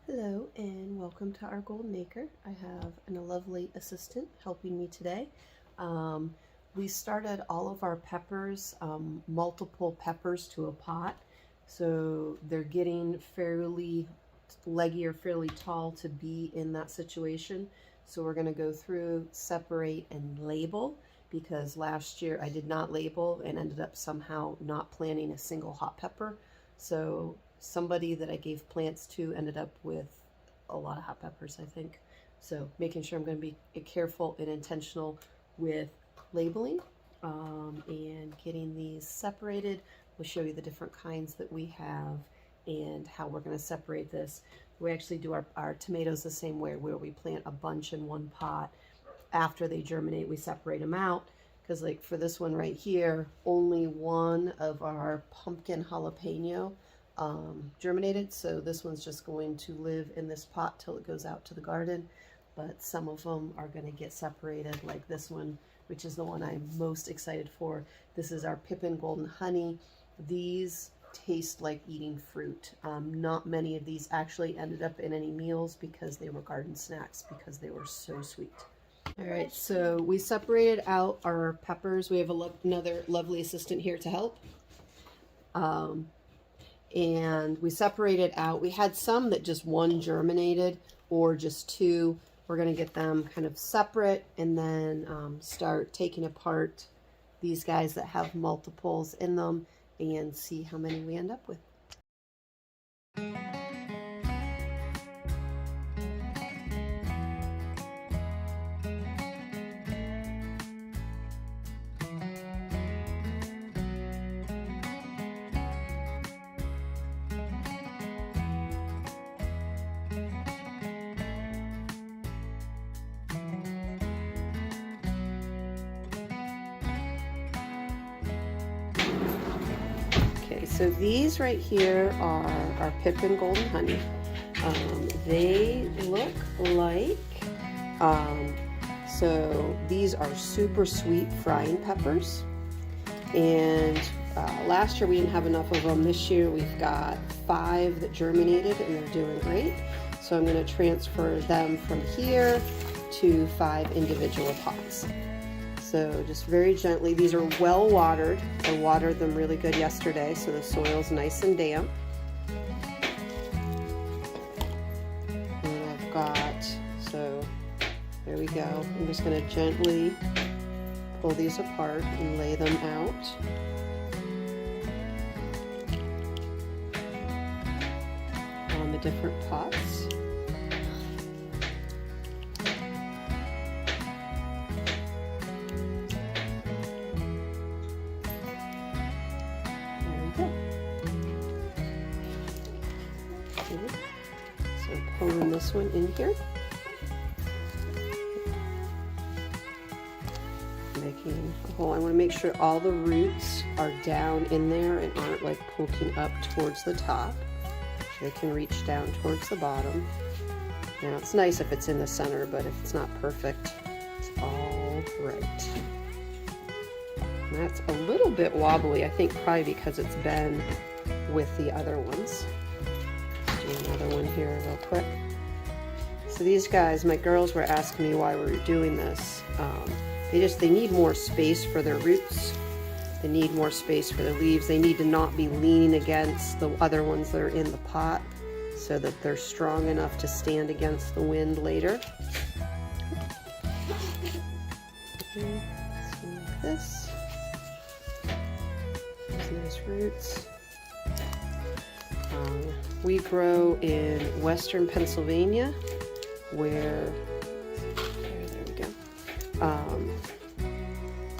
Hello and welcome to our Golden Acre. I have a lovely assistant helping me today. We started all of our peppers, multiple peppers to a pot, so they're getting fairly leggy or fairly tall to be in that situation. So we're going to go through, separate, and label, because last year I did not label and ended up somehow not planting a single hot pepper. So somebody that I gave plants to ended up with a lot of hot peppers, I think. So making sure I'm going to be careful and intentional with labeling and getting these separated. We'll show you the different kinds that we have and how we're going to separate this. We actually do our tomatoes the same way, where we plant a bunch in one pot. After they germinate, we separate them out, because like for this one right here, only one of our pumpkin jalapeno germinated, so this one's just going to live in this pot till it goes out to the garden. But some of them are going to get separated, like this one, which is the one I'm most excited for. This is our Pippin Golden Honey. These taste like eating fruit. Not many of these actually ended up in any meals because they were garden snacks, because they were so sweet. All right, so we separated out our peppers. We have another lovely assistant here to help. And we separated out. We had some that just one germinated or just two. We're going to get them kind of separate and then start taking apart these guys that have multiples in them and see how many we end up with. Okay, so these right here are our Pippin Golden Honey. They look like, so these are super sweet frying peppers. And last year we didn't have enough of them. This year we've got 5 that germinated and they're doing great. So I'm going to transfer them from here to 5 individual pots. So just very gently. These are well watered. I watered them really good yesterday, so the soil's nice and damp. And I've got, so there we go. I'm just going to gently pull these apart and lay them out. On the different pots. So pulling this one in here, making a hole. I want to make sure all the roots are down in there and aren't like poking up towards the top. They can reach down towards the bottom. Now it's nice if it's in the center, but if it's not perfect, it's all right. And that's a little bit wobbly, I think probably because it's been with the other ones. Do another one here real quick. So these guys, my girls were asking me why we were doing this. They need more space for their roots. They need more space for their leaves. They need to not be leaning against the other ones that are in the pot so that they're strong enough to stand against the wind later. Okay, so like this. These nice roots. We grow in western Pennsylvania, where, there we go.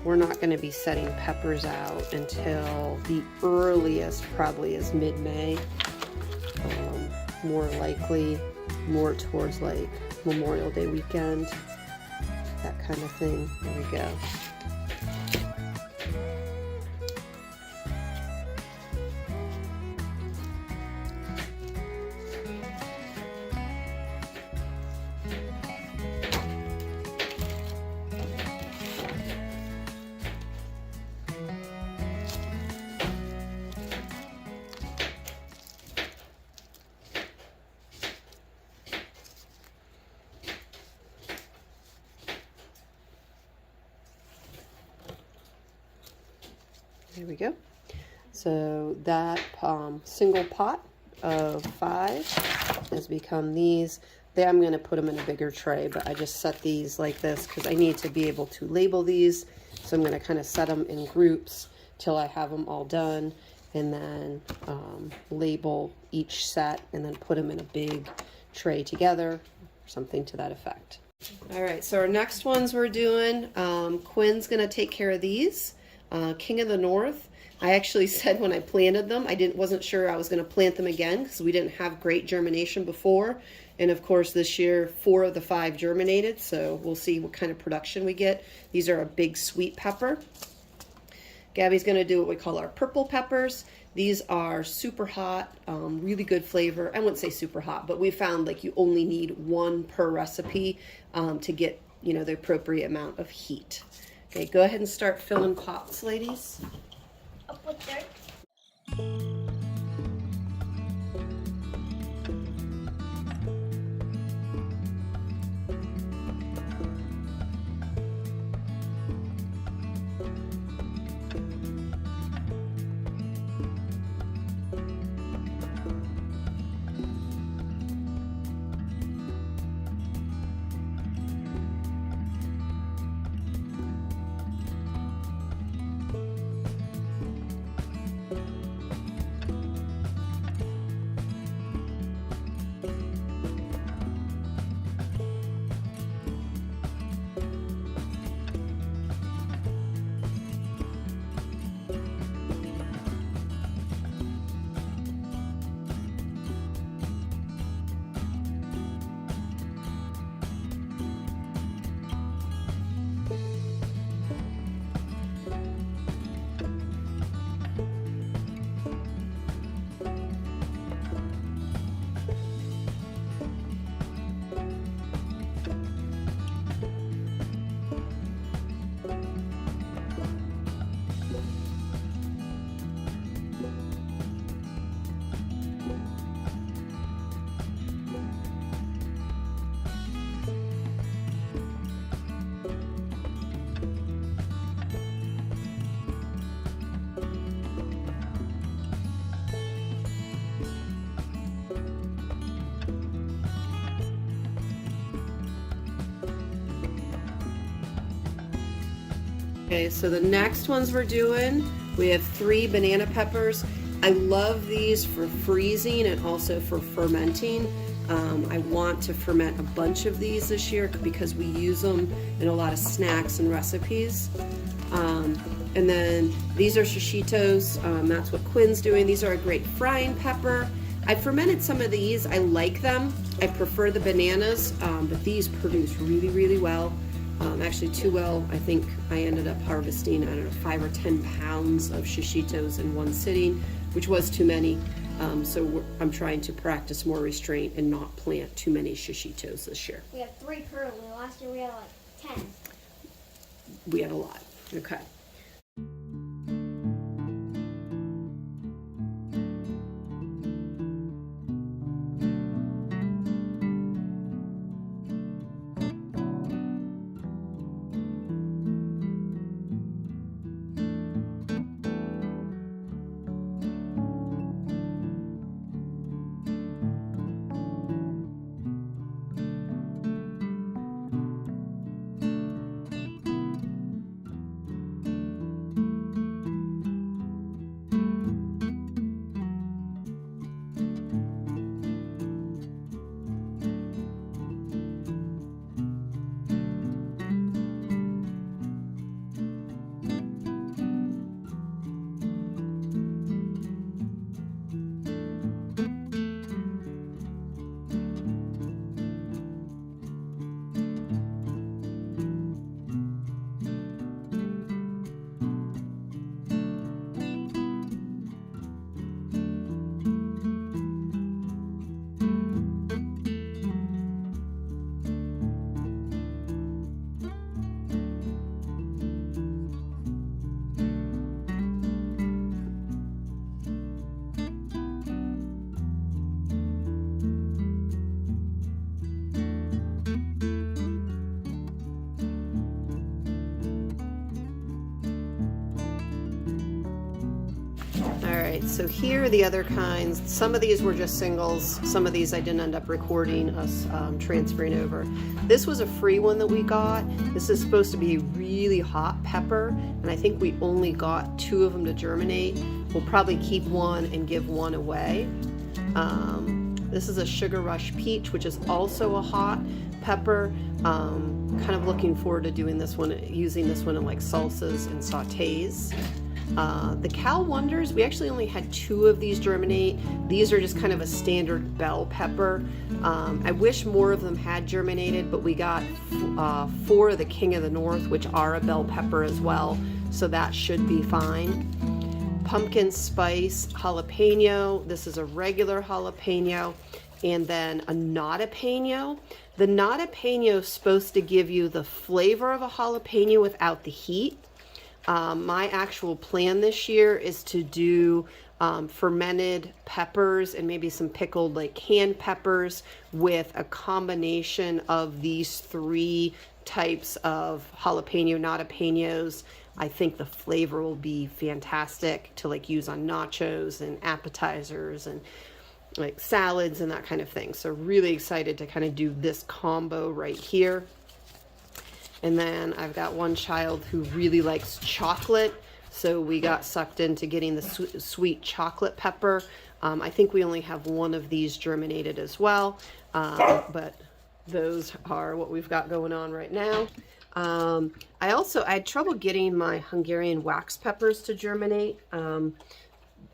We're not going to be setting peppers out until the earliest probably is mid-May. More likely more towards like Memorial Day weekend, that kind of thing. There we go. There we go. So that single pot of 5 has become these. There, I'm going to put them in a bigger tray, but I just set these like this because I need to be able to label these. So I'm going to kind of set them in groups till I have them all done, and then label each set and then put them in a big tray together, something to that effect. All right, so our next ones we're doing, Quinn's going to take care of these. King of the North. I actually said when I planted them, wasn't sure I was going to plant them again because we didn't have great germination before. And of course this year 4 of the 5 germinated, so we'll see what kind of production we get. These are a big sweet pepper. Gabby's going to do what we call our purple peppers. These are super hot, really good flavor. I wouldn't say super hot, but we found like you only need 1 per recipe to get, you know, the appropriate amount of heat. Okay, go ahead and start filling pots, ladies. Up with dirt. Okay, so the next ones we're doing, we have 3 banana peppers. I love these for freezing and also for fermenting. I want to ferment a bunch of these this year because we use them in a lot of snacks and recipes. And then these are shishitos. That's what Quinn's doing. These are a great frying pepper. I fermented some of these. I like them. I prefer the bananas, but these produce really, really well. Actually too well. I think I ended up harvesting, I don't know, 5 or 10 pounds of shishitos in one sitting, which was too many. So I'm trying to practice more restraint and not plant too many shishitos this year. We have 3 currently. Last year we had like 10. We had a lot. Okay. right, so here are the other kinds. Some of these were just singles. Some of these I didn't end up recording us transferring over. This was a free one that we got. This is supposed to be really hot pepper, and I think we only got 2 of them to germinate. We'll probably keep one and give one away. This is a Sugar Rush Peach, which is also a hot pepper. Kind of looking forward to doing this one, using this one in like salsas and sautés. The Cal Wonders, we actually only had 2 of these germinate. These are just kind of a standard bell pepper. I wish more of them had germinated, but we got 4 of the King of the North, which are a bell pepper as well, so that should be fine. Pumpkin spice jalapeno. This is a regular jalapeno, and then a notapeno. The notapeno is supposed to give you the flavor of a jalapeno without the heat. My actual plan this year is to do fermented peppers and maybe some pickled like canned peppers with a combination of these 3 types of jalapeno notapenios. I think the flavor will be fantastic to like use on nachos and appetizers and like salads and that kind of thing. So really excited to kind of do this combo right here. And then I've got one child who really likes chocolate, so we got sucked into getting the sweet chocolate pepper. I think we only have 1 of these germinated as well, but those are what we've got going on right now. I had trouble getting my Hungarian wax peppers to germinate.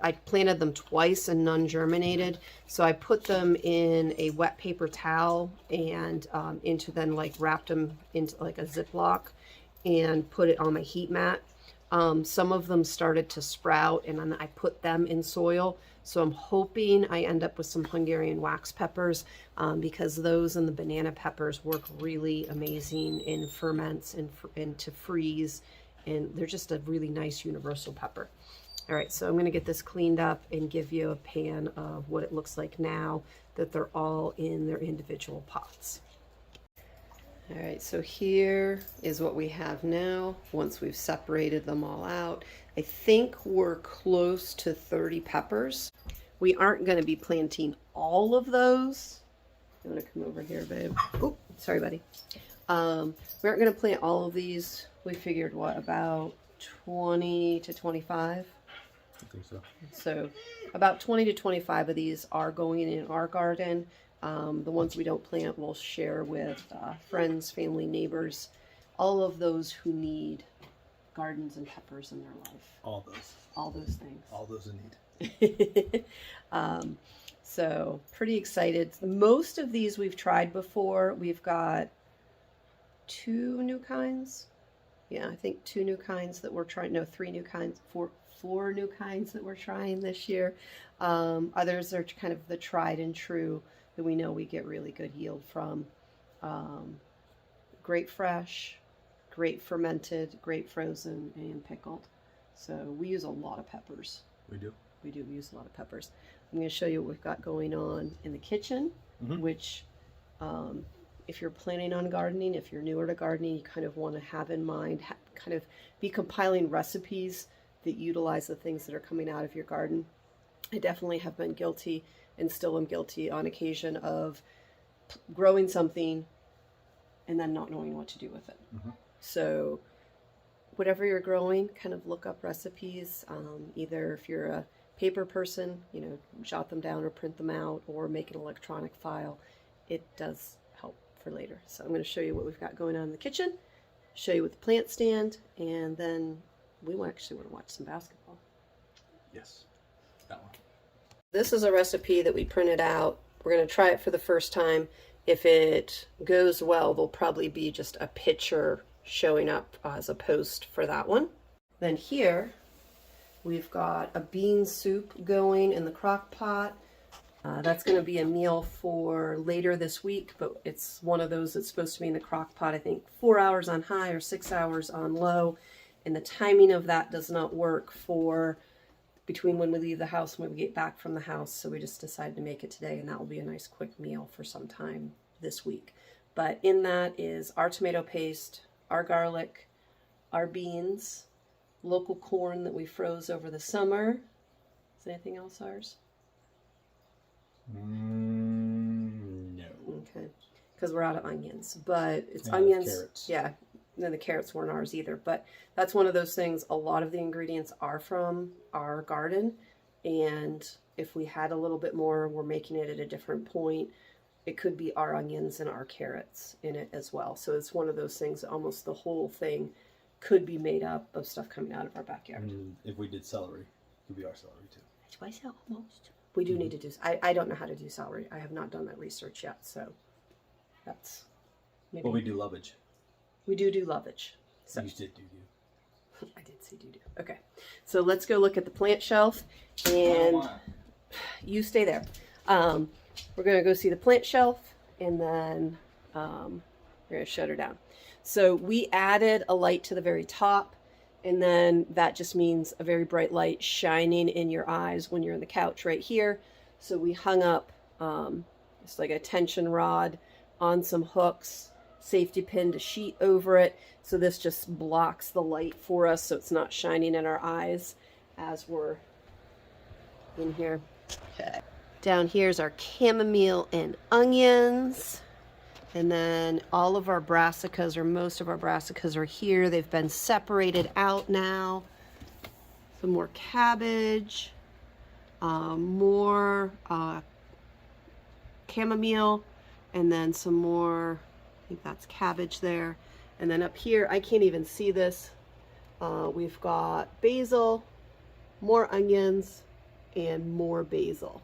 I planted them twice and none germinated, so I put them in a wet paper towel and then like wrapped them into like a Ziploc and put it on my heat mat. Some of them started to sprout, and then I put them in soil. So I'm hoping I end up with some Hungarian wax peppers because those and the banana peppers work really amazing in ferments and to freeze, and they're just a really nice universal pepper. All right, so I'm going to get this cleaned up and give you a pan of what it looks like now that they're all in their individual pots. All right, so here is what we have now once we've separated them all out. I think we're close to 30 peppers. We aren't going to be planting all of those. You want to come over here, babe? Oh, sorry, buddy. We aren't going to plant all of these. We figured, what, about 20 to 25? I think so. So about 20 to 25 of these are going in our garden. The ones we don't plant, we'll share with friends, family, neighbors, all of those who need gardens and peppers in their life. All those. All those things. All those in need. So pretty excited. Most of these we've tried before. We've got 2 new kinds. Yeah, I think 2 new kinds that we're trying. No, 3 new kinds. 4 new kinds that we're trying this year. Others are kind of the tried and true that we know we get really good yield from. Great fresh, great fermented, great frozen, and pickled. So we use a lot of peppers. We do. We use a lot of peppers. I'm going to show you what we've got going on in the kitchen, which if you're planning on gardening, if you're newer to gardening, you kind of want to have in mind, kind of be compiling recipes that utilize the things that are coming out of your garden. I definitely have been guilty and still am guilty on occasion of growing something and then not knowing what to do with it. So whatever you're growing, kind of look up recipes. Either if you're a paper person, you know, jot them down or print them out or make an electronic file. It does help for later. So I'm going to show you what we've got going on in the kitchen, show you with the plant stand, and then we actually want to watch some basketball. Yes, that one. This is a recipe that we printed out. We're going to try it for the first time. If it goes well, there'll probably be just a picture showing up as a post for that one. Then here, we've got a bean soup going in the crock pot. That's going to be a meal for later this week, but it's one of those that's supposed to be in the crock pot, I think 4 hours on high or 6 hours on low. And the timing of that does not work for between when we leave the house and when we get back from the house. So we just decided to make it today, and that will be a nice quick meal for some time this week. But in that is our tomato paste, our garlic, our beans, local corn that we froze over the summer, Is anything else ours? No. Okay, because we're out of onions, but it's And onions. carrots. Yeah, then the carrots weren't ours either. But that's one of those things. A lot of the ingredients are from our garden, and if we had a little bit more, we're making it at a different point. It could be our onions and our carrots in it as well. So it's one of those things. Almost the whole thing could be made up of stuff coming out of our backyard. And if we did celery, it could be our celery too. That's why I said almost. We do need to do. I don't know how to do celery. I have not done that research yet. So that's maybe. But we do lovage. We do lovage. So You did do. I did say do. Okay, so let's go look at the plant shelf, and you stay there. We're gonna go see the plant shelf, and then we're gonna shut her down. So we added a light to the very top, and then that just means a very bright light shining in your eyes when you're on the couch right here. So we hung up just like a tension rod on some hooks, safety pinned a sheet over it. So this just blocks the light for us so it's not shining in our eyes as we're in here. Okay. Down here's our chamomile and onions. And then all of our brassicas, or most of our brassicas, are here. They've been separated out now. Some more cabbage, more chamomile, and then some more, I think that's cabbage there. And then up here, I can't even see this. We've got basil, more onions, and more basil.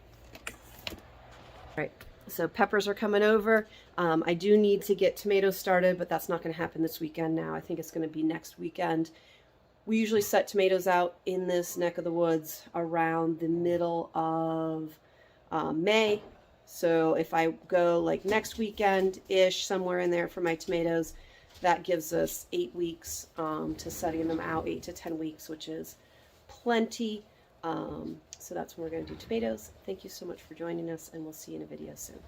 Right, so peppers are coming over. I do need to get tomatoes started, but that's not going to happen this weekend now. I think it's going to be next weekend. We usually set tomatoes out in this neck of the woods around the middle of May. So if I go like next weekend-ish, somewhere in there for my tomatoes, that gives us 8 weeks to setting them out, 8 to 10 weeks, which is plenty. So that's when we're going to do tomatoes. Thank you so much for joining us, and we'll see you in a video soon.